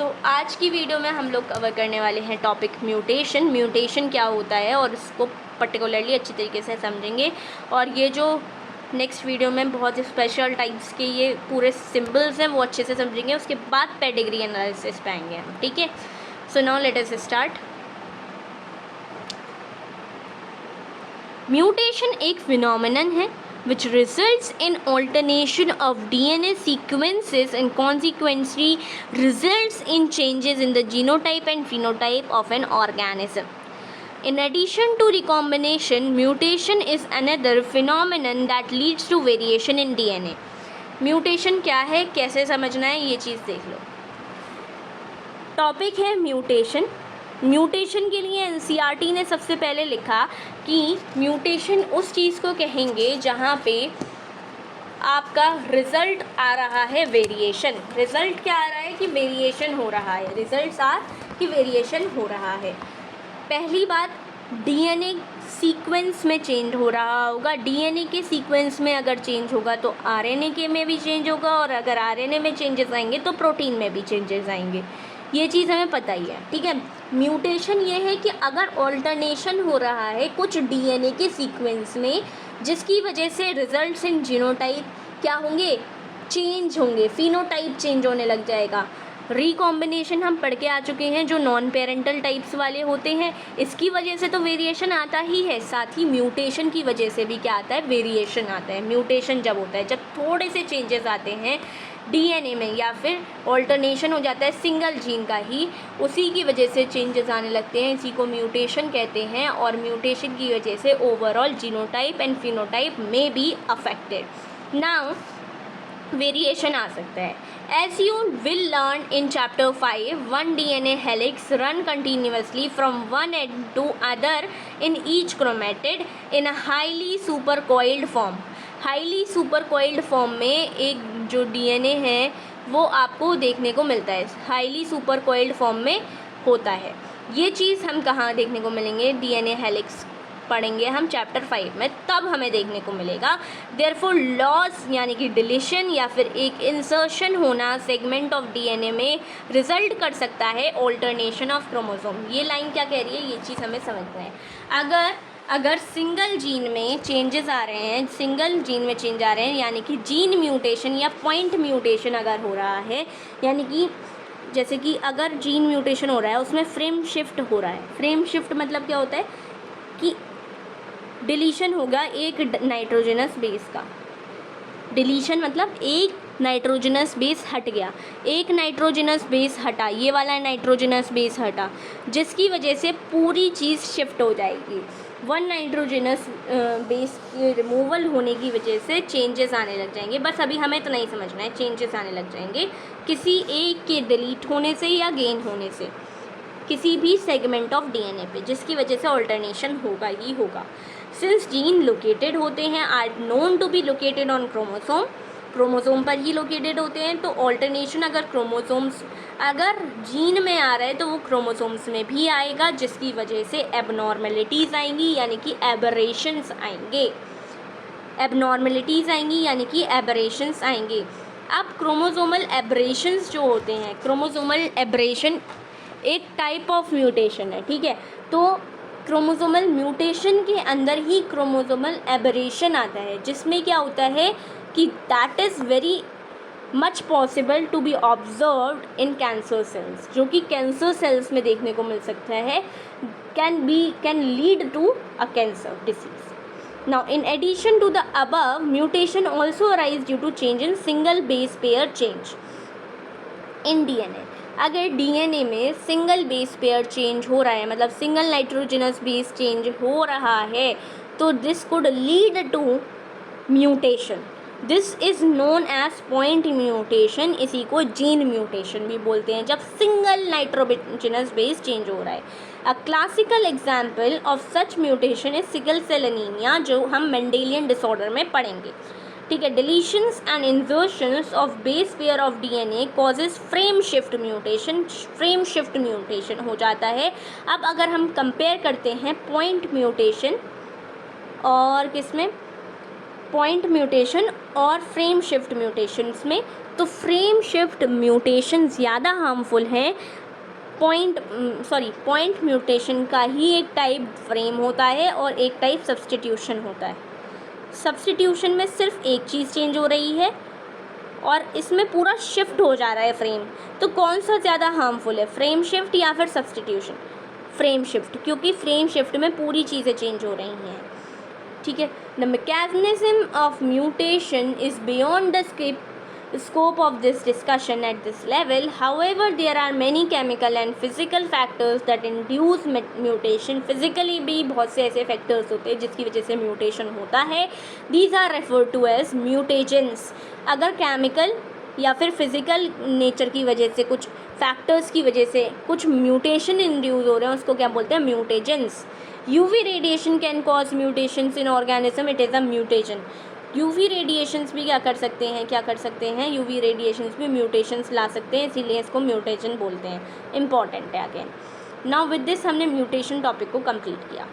आज की वीडियो में हम लोग कवर करने वाले हैं टॉपिक म्यूटेशन। म्यूटेशन क्या होता है और इसको पर्टिकुलरली अच्छी तरीके से समझेंगे। और ये जो नेक्स्ट वीडियो में बहुत स्पेशल टाइप्स के ये पूरे सिंबल्स हैं वो अच्छे से समझेंगे। उसके बाद पेडिग्री एनालिसिस पे आएंगे हम, ठीक है। So now let us start. Mutation एक फिनोमेनन है which results in alternation of DNA sequences and consequently results in changes in the genotype and phenotype of an organism. In addition to recombination, mutation is another phenomenon that leads to variation in DNA. Mutation क्या है, कैसे समझना है, ये चीज़ देख लो। Topic है mutation. Mutation के लिए एनसीईआरटी ने सबसे पहले लिखा कि म्यूटेशन उस चीज़ को कहेंगे जहाँ पे आपका रिज़ल्ट आ रहा है वेरिएशन। रिज़ल्ट क्या आ रहा है कि वेरिएशन हो रहा है। रिज़ल्ट्स आर कि वेरिएशन हो रहा है। पहली बात, डीएनए सीक्वेंस में चेंज हो रहा होगा। डीएनए के सीक्वेंस में अगर चेंज होगा तो आरएनए के में भी चेंज होगा, और अगर आरएनए में चेंजेस आएंगे तो प्रोटीन में भी चेंजेस आएंगे। ये चीज़ हमें पता ही है, ठीक है। म्यूटेशन ये है कि अगर ऑल्टरनेशन हो रहा है कुछ डीएनए के सीक्वेंस में, जिसकी वजह से रिजल्ट्स इन जीनोटाइप क्या होंगे, चेंज होंगे, फिनोटाइप चेंज होने लग जाएगा। रिकॉम्बिनेशन हम पढ़ के आ चुके हैं, जो नॉन पेरेंटल टाइप्स वाले होते हैं, इसकी वजह से तो वेरिएशन आता ही है। साथ ही म्यूटेशन की वजह से भी क्या आता है, वेरिएशन आता है। म्यूटेशन जब होता है, जब थोड़े से चेंजेस आते हैं डीएनए में, या फिर ऑल्टरनेशन हो जाता है सिंगल जीन का ही, उसी की वजह से चेंजेस आने लगते हैं, इसी को म्यूटेशन कहते हैं। और म्यूटेशन की वजह से ओवरऑल जीनोटाइप एंड फिनोटाइप में बी अफेक्टेड। नाउ वेरिएशन आ सकता है। As you will learn in chapter 5, one DNA helix run continuously from one end to other in each chromatid in a highly supercoiled form. Highly supercoiled form में एक जो DNA है वो आपको देखने को मिलता है, हाईली सुपरकॉइल्ड फॉर्म में होता है। ये चीज़ हम कहाँ देखने को मिलेंगे, डीएनए हेलिक्स पढ़ेंगे हम चैप्टर 5 में, तब हमें देखने को मिलेगा। देयरफॉर लॉस यानी कि डिलीशन या फिर एक इंसर्शन होना सेगमेंट ऑफ डीएनए में रिजल्ट कर सकता है ऑल्टरनेशन ऑफ क्रोमोसोम। ये लाइन क्या कह रही है, ये चीज़ हमें समझना है। अगर सिंगल जीन में चेंजेस आ रहे हैं, सिंगल जीन में चेंज आ रहे हैं, यानी कि जीन म्यूटेशन या पॉइंट म्यूटेशन अगर हो रहा है, यानी कि जैसे कि अगर जीन म्यूटेशन हो रहा है उसमें फ्रेम शिफ्ट हो रहा है। फ्रेम शिफ्ट मतलब क्या होता है कि डिलीशन होगा एक नाइट्रोजनस बेस का। डिलीशन मतलब एक नाइट्रोजनस बेस हट गया, एक नाइट्रोजनस बेस हटा, ये वाला नाइट्रोजनस बेस हटा, जिसकी वजह से पूरी चीज़ शिफ्ट हो जाएगी। वन नाइट्रोजनस बेस की रिमूवल होने की वजह से चेंजेस आने लग जाएंगे। बस अभी हमें इतना ही समझना है, चेंजेस आने लग जाएंगे किसी एक के डिलीट होने से या गेन होने से किसी भी सेगमेंट ऑफ डीएनए पे, जिसकी वजह से ऑल्टरनेशन होगा ही होगा। सिंस जीन लोकेटेड होते हैं, are known to be located on chromosome, chromosome पर ही लोकेटेड होते हैं, तो ऑल्टरनेशन अगर जीन में आ रहा है तो वो क्रोमोसोम्स में भी आएगा, जिसकी वजह से एबनॉर्मेलिटीज़ आएंगी यानी कि एबरेशंस आएंगे। एबनॉर्मेलिटीज़ आएंगी यानी कि एबरेशंस आएंगे। अब क्रोमोसोमल एबरेशंस जो होते हैं, क्रोमोसोमल एबरेशन एक टाइप ऑफ म्यूटेशन है, ठीक है। तो क्रोमोसोमल म्यूटेशन के अंदर ही क्रोमोसोमल एबरेशन आता है, जिसमें क्या होता है कि that is very much possible to be observed in cancer cells, जो कि कैंसर सेल्स में देखने को मिल सकता है, can lead to a cancer disease. Now in addition to the above, mutation also arise due to change in single base pair change in DNA. अगर DNA में सिंगल बेस पेयर चेंज हो रहा है, मतलब सिंगल नाइट्रोजनस बेस चेंज हो रहा है, तो this could lead to mutation. This is known as point mutation, इसी को जीन म्यूटेशन भी बोलते हैं, जब सिंगल नाइट्रोजनस बेस चेंज हो रहा है। A classical example of such mutation is sickle cell anaemia, जो हम मेंडेलियन डिसऑर्डर में पढ़ेंगे, ठीक है। Deletions and insertions of base pair of DNA causes frame shift mutation, frame shift mutation हो जाता है। अब अगर हम कंपेयर करते हैं पॉइंट म्यूटेशन और किसमें, पॉइंट म्यूटेशन और फ्रेम शिफ्ट म्यूटेशंस में। तो फ्रेम शिफ्ट म्यूटेशन ज़्यादा हार्मफुल हैं। पॉइंट म्यूटेशन का ही एक टाइप फ्रेम होता है और एक टाइप सब्स्टिट्यूशन होता है। सब्स्टिट्यूशन में सिर्फ एक चीज़ चेंज हो रही है और इसमें पूरा शिफ्ट हो जा रहा है फ्रेम। तो कौन सा ज़्यादा हार्मफुल है, फ्रेम शिफ्ट या फिर सब्स्टिट्यूशन? फ्रेम शिफ्ट, क्योंकि फ्रेम शिफ्ट में पूरी चीज़ें चेंज हो रही हैं। ठीक है। The mechanism of mutation is beyond the scope of this discussion at this level. However, there are many chemical and physical factors that induce mutation. Physically भी बहुत से ऐसे factors होते हैं जिसकी वजह से mutation होता है. These are referred to as mutagens. अगर chemical या फिर physical nature की वजह से, कुछ factors की वजह से कुछ mutation induce हो रहे हैं, उसको क्या बोलते हैं? mutagens. UV radiation can cause mutations in organism. It is a mutation. UV radiations भी क्या कर सकते हैं? यूवी रेडिएशंस भी म्यूटेशंस ला सकते हैं, इसीलिए इसको म्यूटेशन बोलते हैं। इम्पॉर्टेंट है अगेन। नाउ विद दिस हमने म्यूटेशन टॉपिक को कंप्लीट किया।